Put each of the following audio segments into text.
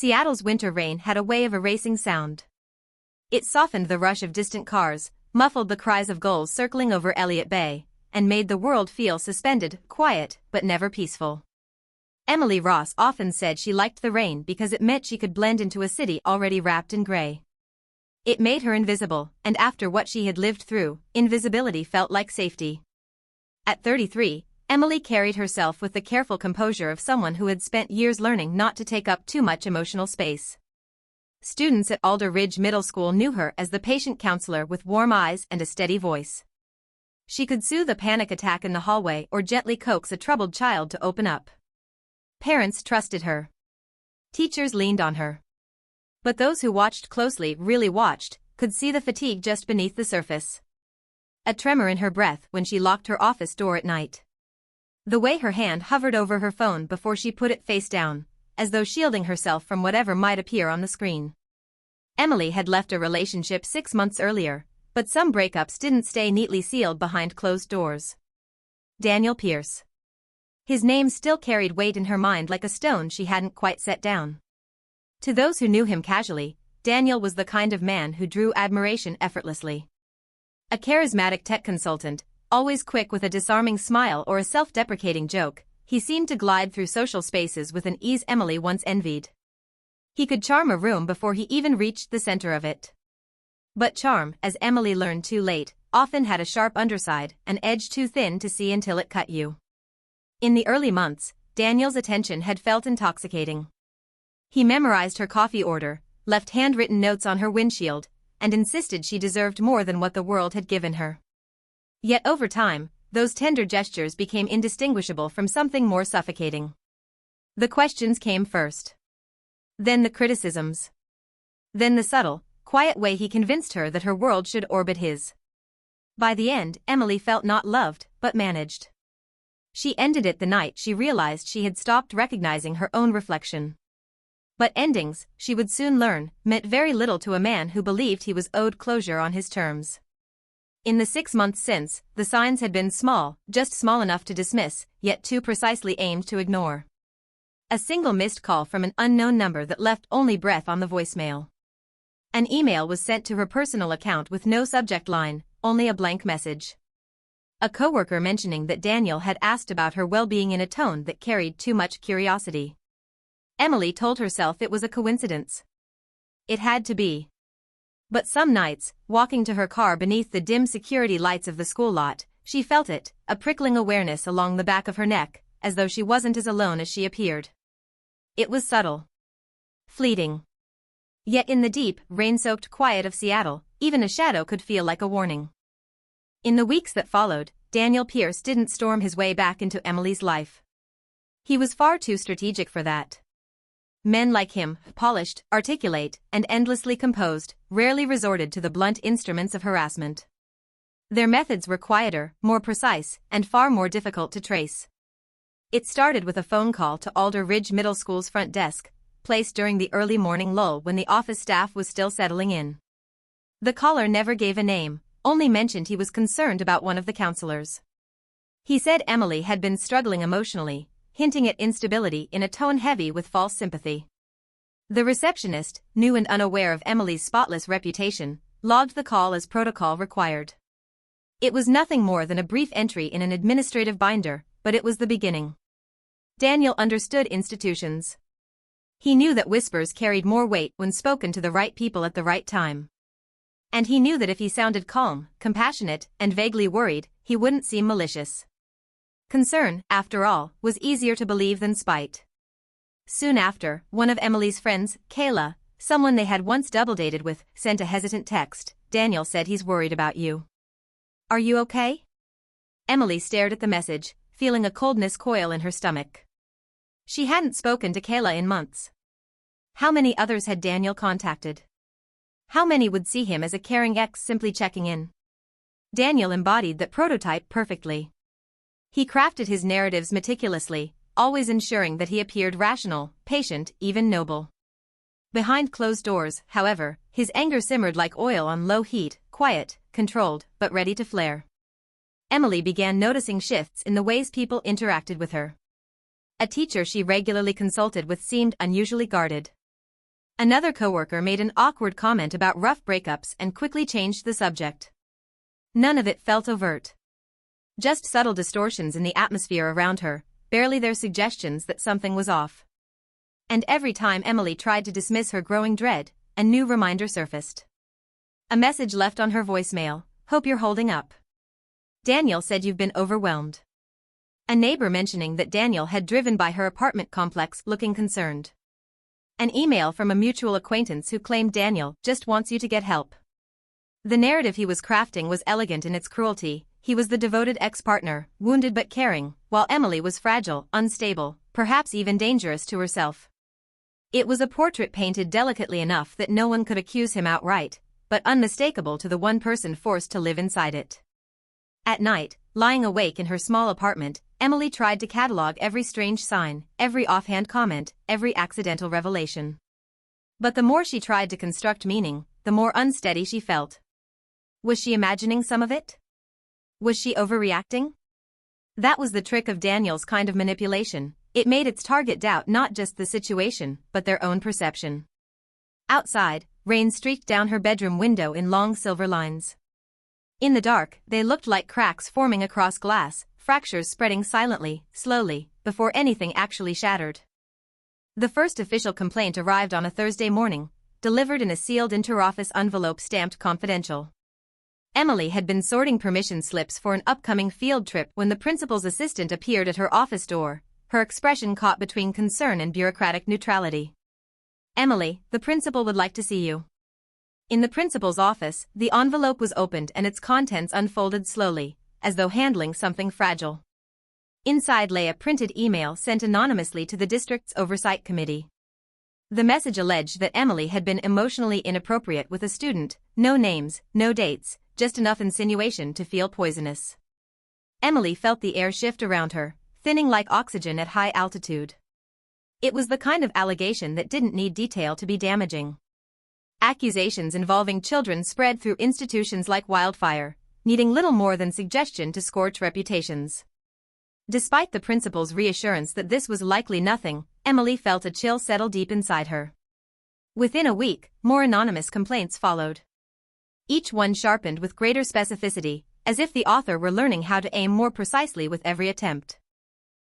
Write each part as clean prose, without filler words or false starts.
Seattle's winter rain had a way of erasing sound. It softened the rush of distant cars, muffled the cries of gulls circling over Elliott Bay, and made the world feel suspended, quiet, but never peaceful. Emily Ross often said she liked the rain because it meant she could blend into a city already wrapped in gray. It made her invisible, and after what she had lived through, invisibility felt like safety. At 33, Emily carried herself with the careful composure of someone who had spent years learning not to take up too much emotional space. Students at Alder Ridge Middle School knew her as the patient counselor with warm eyes and a steady voice. She could soothe a panic attack in the hallway or gently coax a troubled child to open up. Parents trusted her. Teachers leaned on her. But those who watched closely, really watched, could see the fatigue just beneath the surface. A tremor in her breath when she locked her office door at night. The way her hand hovered over her phone before she put it face down, as though shielding herself from whatever might appear on the screen. Emily had left a relationship 6 months earlier, but some breakups didn't stay neatly sealed behind closed doors. Daniel Pierce. His name still carried weight in her mind like a stone she hadn't quite set down. To those who knew him casually, Daniel was the kind of man who drew admiration effortlessly. A charismatic tech consultant, always quick with a disarming smile or a self-deprecating joke, he seemed to glide through social spaces with an ease Emily once envied. He could charm a room before he even reached the center of it. But charm, as Emily learned too late, often had a sharp underside, an edge too thin to see until it cut you. In the early months, Daniel's attention had felt intoxicating. He memorized her coffee order, left handwritten notes on her windshield, and insisted she deserved more than what the world had given her. Yet over time, those tender gestures became indistinguishable from something more suffocating. The questions came first. Then the criticisms. Then the subtle, quiet way he convinced her that her world should orbit his. By the end, Emily felt not loved, but managed. She ended it the night she realized she had stopped recognizing her own reflection. But endings, she would soon learn, meant very little to a man who believed he was owed closure on his terms. In the 6 months since, the signs had been small, just small enough to dismiss, yet too precisely aimed to ignore. A single missed call from an unknown number that left only breath on the voicemail. An email was sent to her personal account with no subject line, only a blank message. A coworker mentioning that Daniel had asked about her well-being in a tone that carried too much curiosity. Emily told herself it was a coincidence. It had to be. But some nights, walking to her car beneath the dim security lights of the school lot, she felt it, a prickling awareness along the back of her neck, as though she wasn't as alone as she appeared. It was subtle. Fleeting. Yet in the deep, rain-soaked quiet of Seattle, even a shadow could feel like a warning. In the weeks that followed, Daniel Pierce didn't storm his way back into Emily's life. He was far too strategic for that. Men like him, polished, articulate, and endlessly composed, rarely resorted to the blunt instruments of harassment. Their methods were quieter, more precise, and far more difficult to trace. It started with a phone call to Alder Ridge Middle School's front desk, placed during the early morning lull when the office staff was still settling in. The caller never gave a name, only mentioned he was concerned about one of the counselors. He said Emily had been struggling emotionally, hinting at instability in a tone heavy with false sympathy. The receptionist, new and unaware of Emily's spotless reputation, logged the call as protocol required. It was nothing more than a brief entry in an administrative binder, but it was the beginning. Daniel understood institutions. He knew that whispers carried more weight when spoken to the right people at the right time. And he knew that if he sounded calm, compassionate, and vaguely worried, he wouldn't seem malicious. Concern, after all, was easier to believe than spite. Soon after, one of Emily's friends, Kayla, someone they had once double-dated with, sent a hesitant text. Daniel said he's worried about you. Are you okay? Emily stared at the message, feeling a coldness coil in her stomach. She hadn't spoken to Kayla in months. How many others had Daniel contacted? How many would see him as a caring ex simply checking in? Daniel embodied that prototype perfectly. He crafted his narratives meticulously, always ensuring that he appeared rational, patient, even noble. Behind closed doors, however, his anger simmered like oil on low heat, quiet, controlled, but ready to flare. Emily began noticing shifts in the ways people interacted with her. A teacher she regularly consulted with seemed unusually guarded. Another coworker made an awkward comment about rough breakups and quickly changed the subject. None of it felt overt. Just subtle distortions in the atmosphere around her, barely their suggestions that something was off. And every time Emily tried to dismiss her growing dread, a new reminder surfaced. A message left on her voicemail: "Hope you're holding up. Daniel said you've been overwhelmed." A neighbor mentioning that Daniel had driven by her apartment complex looking concerned. An email from a mutual acquaintance who claimed Daniel just wants you to get help. The narrative he was crafting was elegant in its cruelty. He was the devoted ex-partner, wounded but caring, while Emily was fragile, unstable, perhaps even dangerous to herself. It was a portrait painted delicately enough that no one could accuse him outright, but unmistakable to the one person forced to live inside it. At night, lying awake in her small apartment, Emily tried to catalog every strange sign, every offhand comment, every accidental revelation. But the more she tried to construct meaning, the more unsteady she felt. Was she imagining some of it? Was she overreacting? That was the trick of Daniel's kind of manipulation. It made its target doubt not just the situation, but their own perception. Outside, rain streaked down her bedroom window in long silver lines. In the dark, they looked like cracks forming across glass, fractures spreading silently, slowly, before anything actually shattered. The first official complaint arrived on a Thursday morning, delivered in a sealed interoffice envelope stamped confidential. Emily had been sorting permission slips for an upcoming field trip when the principal's assistant appeared at her office door, her expression caught between concern and bureaucratic neutrality. "Emily, the principal would like to see you." In the principal's office, the envelope was opened and its contents unfolded slowly, as though handling something fragile. Inside lay a printed email sent anonymously to the district's oversight committee. The message alleged that Emily had been emotionally inappropriate with a student, no names, no dates, just enough insinuation to feel poisonous. Emily felt the air shift around her, thinning like oxygen at high altitude. It was the kind of allegation that didn't need detail to be damaging. Accusations involving children spread through institutions like wildfire, needing little more than suggestion to scorch reputations. Despite the principal's reassurance that this was likely nothing, Emily felt a chill settle deep inside her. Within a week, more anonymous complaints followed. Each one sharpened with greater specificity, as if the author were learning how to aim more precisely with every attempt.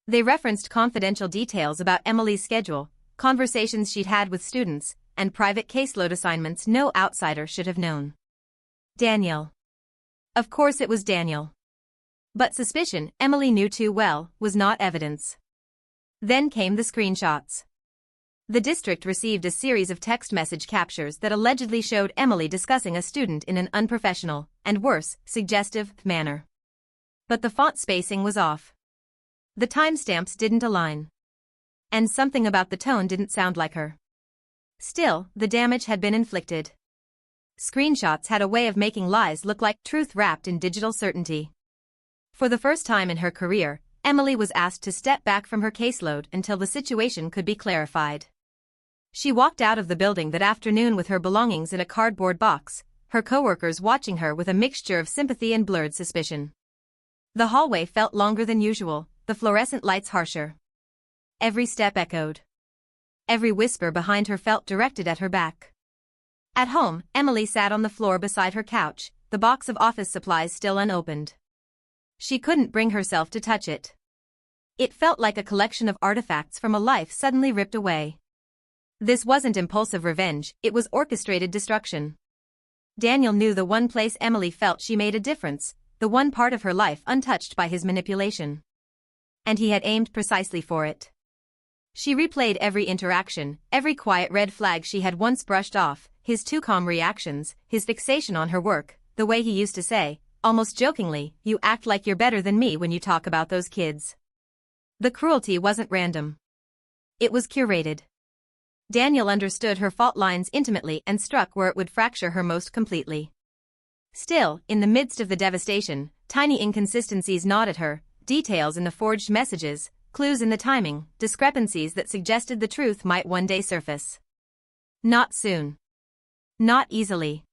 They referenced confidential details about Emily's schedule, conversations she'd had with students, and private caseload assignments no outsider should have known. Daniel. Of course it was Daniel. But suspicion, Emily knew too well, was not evidence. Then came the screenshots. The district received a series of text message captures that allegedly showed Emily discussing a student in an unprofessional, and worse, suggestive, manner. But the font spacing was off. The timestamps didn't align. And something about the tone didn't sound like her. Still, the damage had been inflicted. Screenshots had a way of making lies look like truth wrapped in digital certainty. For the first time in her career, Emily was asked to step back from her caseload until the situation could be clarified. She walked out of the building that afternoon with her belongings in a cardboard box, her coworkers watching her with a mixture of sympathy and blurred suspicion. The hallway felt longer than usual, the fluorescent lights harsher. Every step echoed. Every whisper behind her felt directed at her back. At home, Emily sat on the floor beside her couch, the box of office supplies still unopened. She couldn't bring herself to touch it. It felt like a collection of artifacts from a life suddenly ripped away. This wasn't impulsive revenge, it was orchestrated destruction. Daniel knew the one place Emily felt she made a difference, the one part of her life untouched by his manipulation. And he had aimed precisely for it. She replayed every interaction, every quiet red flag she had once brushed off, his too calm reactions, his fixation on her work, the way he used to say, almost jokingly, "You act like you're better than me when you talk about those kids." The cruelty wasn't random. It was curated. Daniel understood her fault lines intimately and struck where it would fracture her most completely. Still, in the midst of the devastation, tiny inconsistencies gnawed at her, details in the forged messages, clues in the timing, discrepancies that suggested the truth might one day surface. Not soon. Not easily.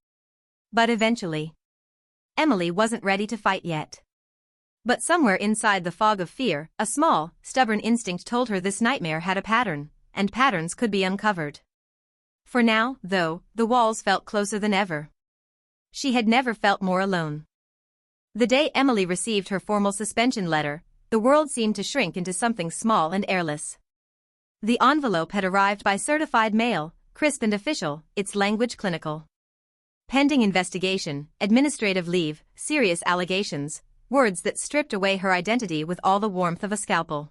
But eventually. Emily wasn't ready to fight yet. But somewhere inside the fog of fear, a small, stubborn instinct told her this nightmare had a pattern, and patterns could be uncovered. For now, though, the walls felt closer than ever. She had never felt more alone. The day Emily received her formal suspension letter, the world seemed to shrink into something small and airless. The envelope had arrived by certified mail, crisp and official, its language clinical. Pending investigation, administrative leave, serious allegations, words that stripped away her identity with all the warmth of a scalpel.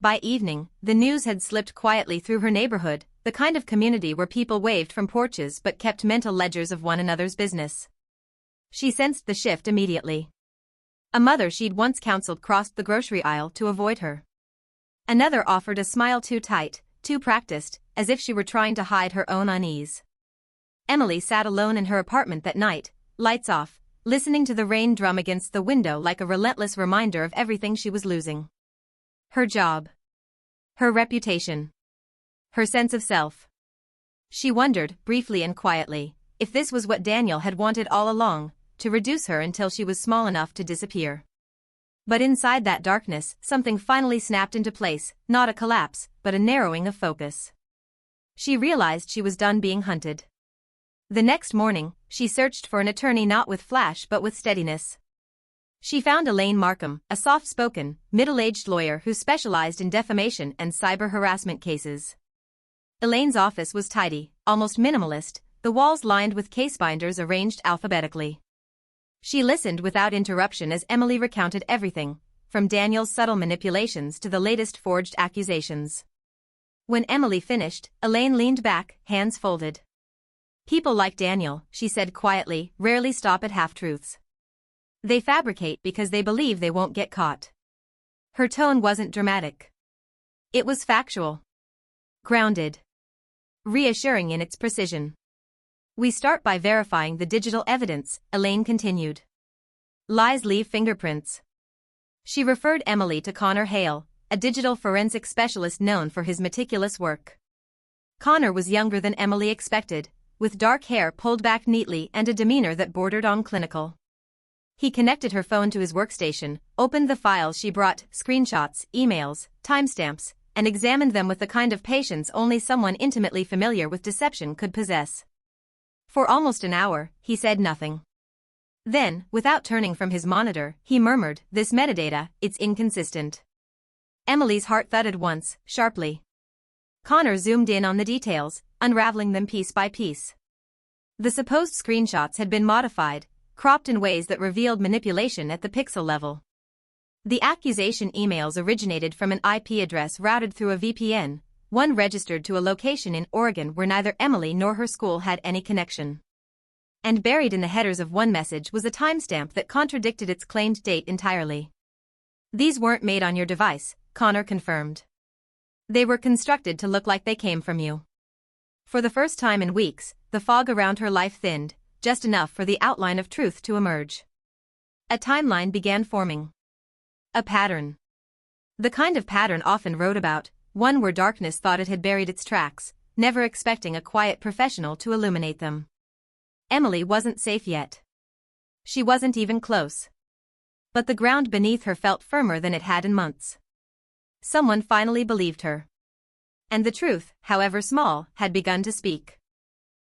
By evening, the news had slipped quietly through her neighborhood, the kind of community where people waved from porches but kept mental ledgers of one another's business. She sensed the shift immediately. A mother she'd once counseled crossed the grocery aisle to avoid her. Another offered a smile too tight, too practiced, as if she were trying to hide her own unease. Emily sat alone in her apartment that night, lights off, listening to the rain drum against the window like a relentless reminder of everything she was losing. Her job. Her reputation. Her sense of self. She wondered, briefly and quietly, if this was what Daniel had wanted all along, to reduce her until she was small enough to disappear. But inside that darkness, something finally snapped into place, not a collapse, but a narrowing of focus. She realized she was done being hunted. The next morning, she searched for an attorney not with flash but with steadiness. She found Elaine Markham, a soft-spoken, middle-aged lawyer who specialized in defamation and cyber harassment cases. Elaine's office was tidy, almost minimalist, the walls lined with case binders arranged alphabetically. She listened without interruption as Emily recounted everything, from Daniel's subtle manipulations to the latest forged accusations. When Emily finished, Elaine leaned back, hands folded. People like Daniel, she said quietly, rarely stop at half-truths. They fabricate because they believe they won't get caught. Her tone wasn't dramatic. It was factual. Grounded. Reassuring in its precision. We start by verifying the digital evidence, Elaine continued. Lies leave fingerprints. She referred Emily to Connor Hale, a digital forensic specialist known for his meticulous work. Connor was younger than Emily expected, with dark hair pulled back neatly and a demeanor that bordered on clinical. He connected her phone to his workstation, opened the files she brought, screenshots, emails, timestamps, and examined them with the kind of patience only someone intimately familiar with deception could possess. For almost an hour, he said nothing. Then, without turning from his monitor, he murmured, "This metadata, it's inconsistent." Emily's heart thudded once, sharply. Connor zoomed in on the details, unraveling them piece by piece. The supposed screenshots had been modified, cropped in ways that revealed manipulation at the pixel level. The accusation emails originated from an IP address routed through a VPN, one registered to a location in Oregon where neither Emily nor her school had any connection. And buried in the headers of one message was a timestamp that contradicted its claimed date entirely. These weren't made on your device, Connor confirmed. They were constructed to look like they came from you. For the first time in weeks, the fog around her life thinned, just enough for the outline of truth to emerge. A timeline began forming. A pattern. The kind of pattern often wrote about, one where darkness thought it had buried its tracks, never expecting a quiet professional to illuminate them. Emily wasn't safe yet. She wasn't even close. But the ground beneath her felt firmer than it had in months. Someone finally believed her. And the truth, however small, had begun to speak.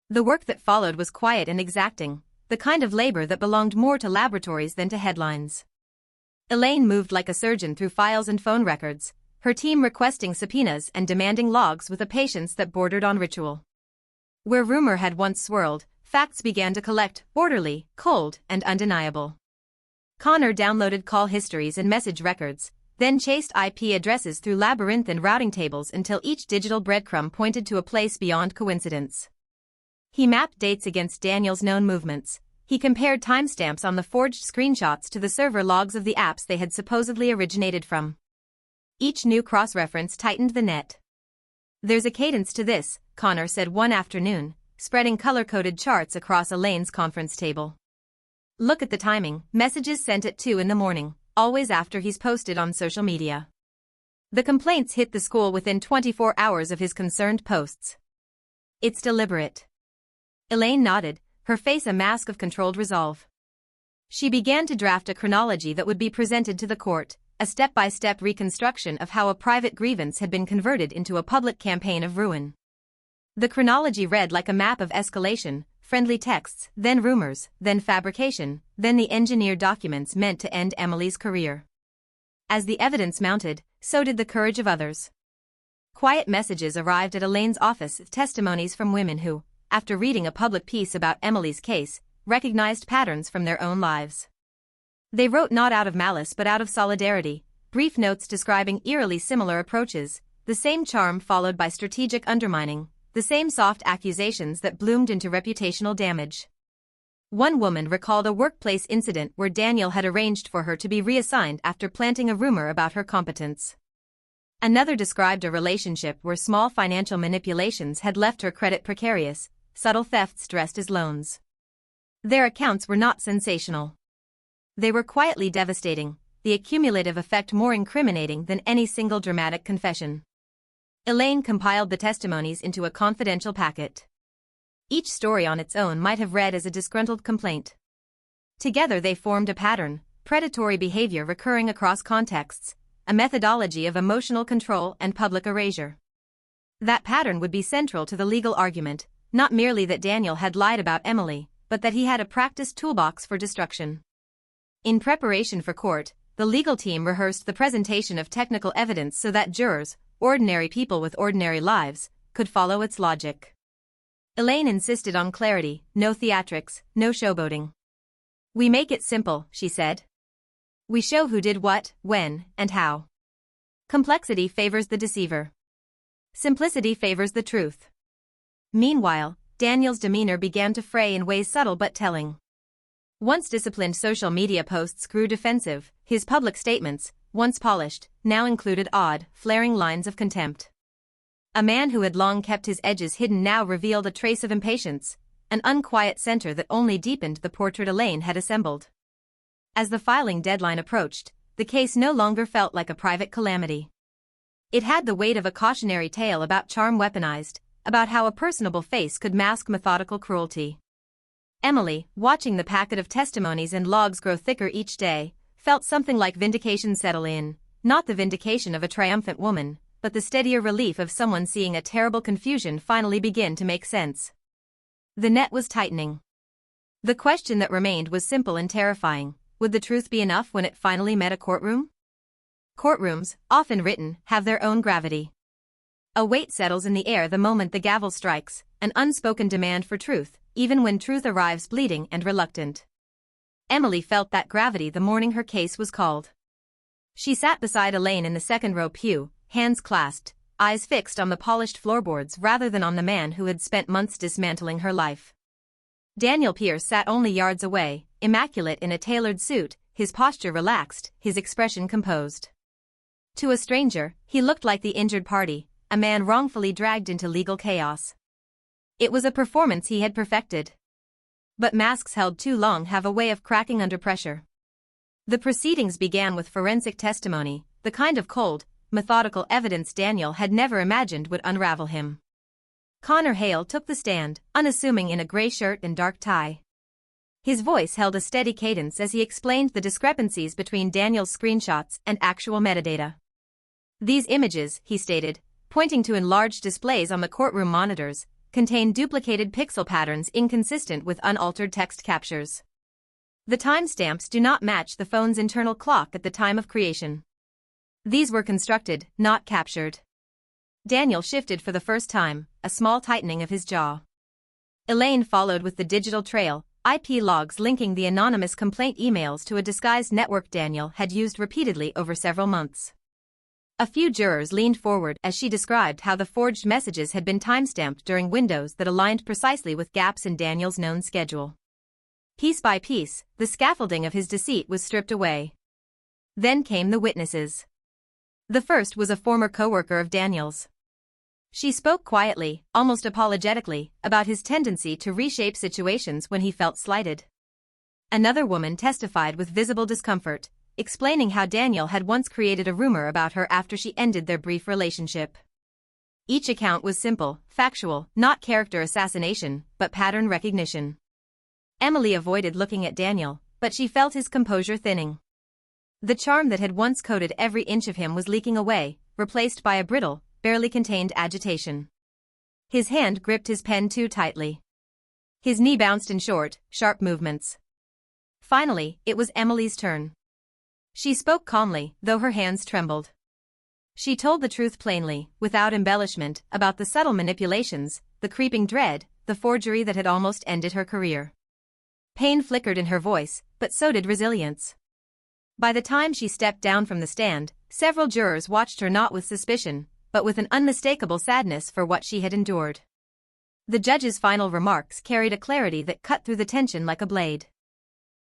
The work that followed was quiet and exacting, the kind of labor that belonged more to laboratories than to headlines. Elaine moved like a surgeon through files and phone records, her team requesting subpoenas and demanding logs with a patience that bordered on ritual. Where rumor had once swirled, facts began to collect, orderly, cold, and undeniable. Connor downloaded call histories and message records, then chased IP addresses through labyrinthine routing tables until each digital breadcrumb pointed to a place beyond coincidence. He mapped dates against Daniel's known movements. He compared timestamps on the forged screenshots to the server logs of the apps they had supposedly originated from. Each new cross-reference tightened the net. "There's a cadence to this," Connor said one afternoon, spreading color-coded charts across Elaine's conference table. "Look at the timing, messages sent at 2 a.m, always after he's posted on social media. The complaints hit the school within 24 hours of his concerned posts. It's deliberate." Elaine nodded, her face a mask of controlled resolve. She began to draft a chronology that would be presented to the court, a step-by-step reconstruction of how a private grievance had been converted into a public campaign of ruin. The chronology read like a map of escalation: friendly texts, then rumors, then fabrication, then the engineered documents meant to end Emily's career. As the evidence mounted, so did the courage of others. Quiet messages arrived at Elaine's office, testimonies from women who, after reading a public piece about Emily's case, recognized patterns from their own lives. They wrote not out of malice but out of solidarity, brief notes describing eerily similar approaches, the same charm followed by strategic undermining, the same soft accusations that bloomed into reputational damage. One woman recalled a workplace incident where Daniel had arranged for her to be reassigned after planting a rumor about her competence. Another described a relationship where small financial manipulations had left her credit precarious, subtle thefts dressed as loans. Their accounts were not sensational. They were quietly devastating, the accumulative effect more incriminating than any single dramatic confession. Elaine compiled the testimonies into a confidential packet. Each story on its own might have read as a disgruntled complaint. Together they formed a pattern: predatory behavior recurring across contexts, a methodology of emotional control and public erasure. That pattern would be central to the legal argument, not merely that Daniel had lied about Emily, but that he had a practiced toolbox for destruction. In preparation for court, the legal team rehearsed the presentation of technical evidence so that jurors, ordinary people with ordinary lives, could follow its logic. Elaine insisted on clarity: no theatrics, no showboating. "We make it simple," she said. "We show who did what, when, and how. Complexity favors the deceiver. Simplicity favors the truth." Meanwhile, Daniel's demeanor began to fray in ways subtle but telling. Once disciplined social media posts grew defensive, his public statements, once polished, now included odd, flaring lines of contempt. A man who had long kept his edges hidden now revealed a trace of impatience, an unquiet center that only deepened the portrait Elaine had assembled. As the filing deadline approached, the case no longer felt like a private calamity. It had the weight of a cautionary tale about charm weaponized, about how a personable face could mask methodical cruelty. Emily, watching the packet of testimonies and logs grow thicker each day, felt something like vindication settle in, not the vindication of a triumphant woman, but the steadier relief of someone seeing a terrible confusion finally begin to make sense. The net was tightening. The question that remained was simple and terrifying: would the truth be enough when it finally met a courtroom? Courtrooms, often written, have their own gravity. A weight settles in the air the moment the gavel strikes, an unspoken demand for truth, even when truth arrives bleeding and reluctant. Emily felt that gravity the morning her case was called. She sat beside Elaine in the second-row pew, hands clasped, eyes fixed on the polished floorboards rather than on the man who had spent months dismantling her life. Daniel Pierce sat only yards away, immaculate in a tailored suit, his posture relaxed, his expression composed. To a stranger, he looked like the injured party, a man wrongfully dragged into legal chaos. It was a performance he had perfected. But masks held too long have a way of cracking under pressure. The proceedings began with forensic testimony, the kind of cold, methodical evidence Daniel had never imagined would unravel him. Connor Hale took the stand, unassuming in a gray shirt and dark tie. His voice held a steady cadence as he explained the discrepancies between Daniel's screenshots and actual metadata. "These images," he stated, pointing to enlarged displays on the courtroom monitors, contain duplicated pixel patterns inconsistent with unaltered text captures. The timestamps do not match the phone's internal clock at the time of creation. These were constructed, not captured. Daniel shifted for the first time, a small tightening of his jaw. Elaine followed with the digital trail, IP logs linking the anonymous complaint emails to a disguised network Daniel had used repeatedly over several months. A few jurors leaned forward as she described how the forged messages had been timestamped during windows that aligned precisely with gaps in Daniel's known schedule. Piece by piece, the scaffolding of his deceit was stripped away. Then came the witnesses. The first was a former coworker of Daniel's. She spoke quietly, almost apologetically, about his tendency to reshape situations when he felt slighted. Another woman testified with visible discomfort, explaining how Daniel had once created a rumor about her after she ended their brief relationship. Each account was simple, factual, not character assassination, but pattern recognition. Emily avoided looking at Daniel, but she felt his composure thinning. The charm that had once coated every inch of him was leaking away, replaced by a brittle, barely contained agitation. His hand gripped his pen too tightly. His knee bounced in short, sharp movements. Finally, it was Emily's turn. She spoke calmly, though her hands trembled. She told the truth plainly, without embellishment, about the subtle manipulations, the creeping dread, the forgery that had almost ended her career. Pain flickered in her voice, but so did resilience. By the time she stepped down from the stand, several jurors watched her not with suspicion, but with an unmistakable sadness for what she had endured. The judge's final remarks carried a clarity that cut through the tension like a blade.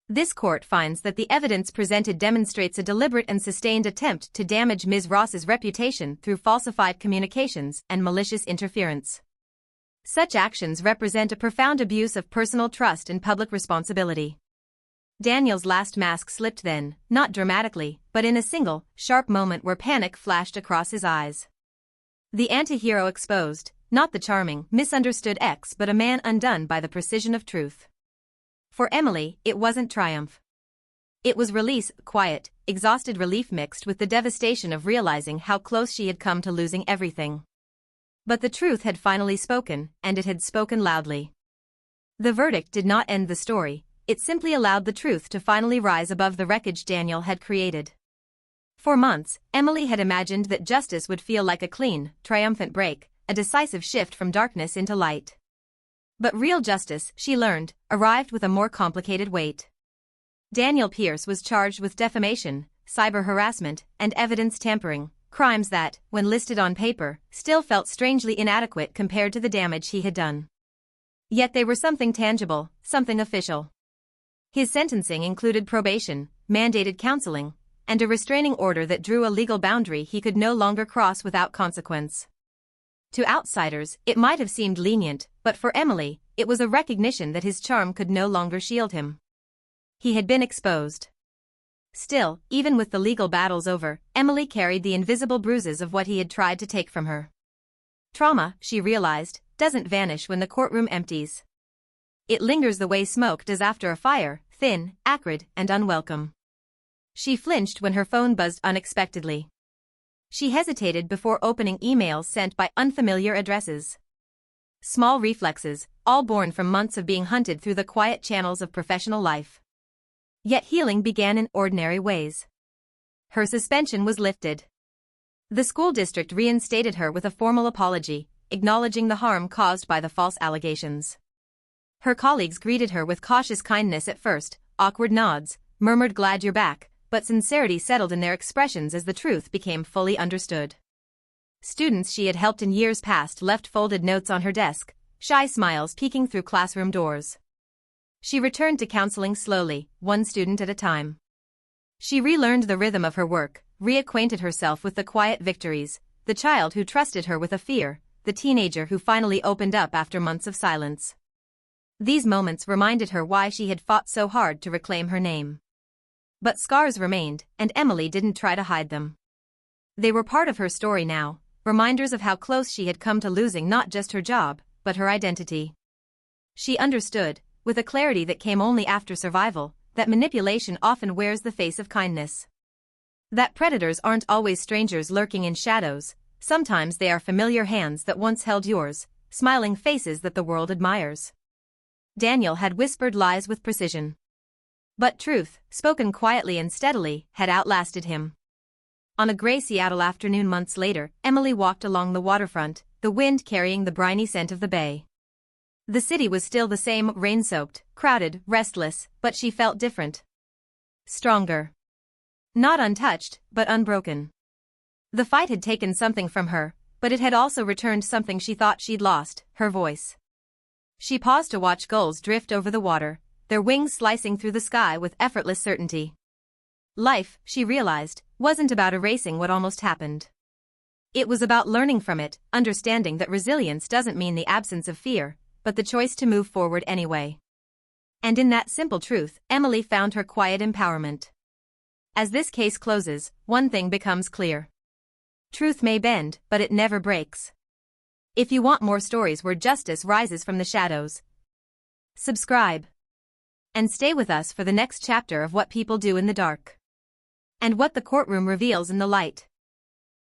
This court finds that the evidence presented demonstrates a deliberate and sustained attempt to damage Ms. Ross's reputation through falsified communications and malicious interference. Such actions represent a profound abuse of personal trust and public responsibility. Daniel's last mask slipped then, not dramatically, but in a single, sharp moment where panic flashed across his eyes. The anti-hero exposed, not the charming, misunderstood ex but a man undone by the precision of truth. For Emily, it wasn't triumph. It was release, quiet, exhausted relief mixed with the devastation of realizing how close she had come to losing everything. But the truth had finally spoken, and it had spoken loudly. The verdict did not end the story, it simply allowed the truth to finally rise above the wreckage Daniel had created. For months, Emily had imagined that justice would feel like a clean, triumphant break, a decisive shift from darkness into light. But real justice, she learned, arrived with a more complicated weight. Daniel Pierce was charged with defamation, cyber harassment, and evidence tampering, crimes that, when listed on paper, still felt strangely inadequate compared to the damage he had done. Yet they were something tangible, something official. His sentencing included probation, mandated counseling, and a restraining order that drew a legal boundary he could no longer cross without consequence. To outsiders, it might have seemed lenient, but for Emily, it was a recognition that his charm could no longer shield him. He had been exposed. Still, even with the legal battles over, Emily carried the invisible bruises of what he had tried to take from her. Trauma, she realized, doesn't vanish when the courtroom empties. It lingers the way smoke does after a fire, thin, acrid, and unwelcome. She flinched when her phone buzzed unexpectedly. She hesitated before opening emails sent by unfamiliar addresses. Small reflexes, all born from months of being hunted through the quiet channels of professional life. Yet healing began in ordinary ways. Her suspension was lifted. The school district reinstated her with a formal apology, acknowledging the harm caused by the false allegations. Her colleagues greeted her with cautious kindness at first, awkward nods, murmured "glad you're back," but sincerity settled in their expressions as the truth became fully understood. Students she had helped in years past left folded notes on her desk, shy smiles peeking through classroom doors. She returned to counseling slowly, one student at a time. She relearned the rhythm of her work, reacquainted herself with the quiet victories, the child who trusted her with a fear, the teenager who finally opened up after months of silence. These moments reminded her why she had fought so hard to reclaim her name. But scars remained, and Emily didn't try to hide them. They were part of her story now, reminders of how close she had come to losing not just her job, but her identity. She understood, with a clarity that came only after survival, that manipulation often wears the face of kindness. That predators aren't always strangers lurking in shadows, sometimes they are familiar hands that once held yours, smiling faces that the world admires. Daniel had whispered lies with precision. But truth, spoken quietly and steadily, had outlasted him. On a gray Seattle afternoon months later, Emily walked along the waterfront, the wind carrying the briny scent of the bay. The city was still the same, rain-soaked, crowded, restless, but she felt different. Stronger. Not untouched, but unbroken. The fight had taken something from her, but it had also returned something she thought she'd lost, her voice. She paused to watch gulls drift over the water, their wings slicing through the sky with effortless certainty. Life, she realized, wasn't about erasing what almost happened. It was about learning from it, understanding that resilience doesn't mean the absence of fear, but the choice to move forward anyway. And in that simple truth, Emily found her quiet empowerment. As this case closes, one thing becomes clear. Truth may bend, but it never breaks. If you want more stories where justice rises from the shadows, subscribe. And stay with us for the next chapter of what people do in the dark. And what the courtroom reveals in the light.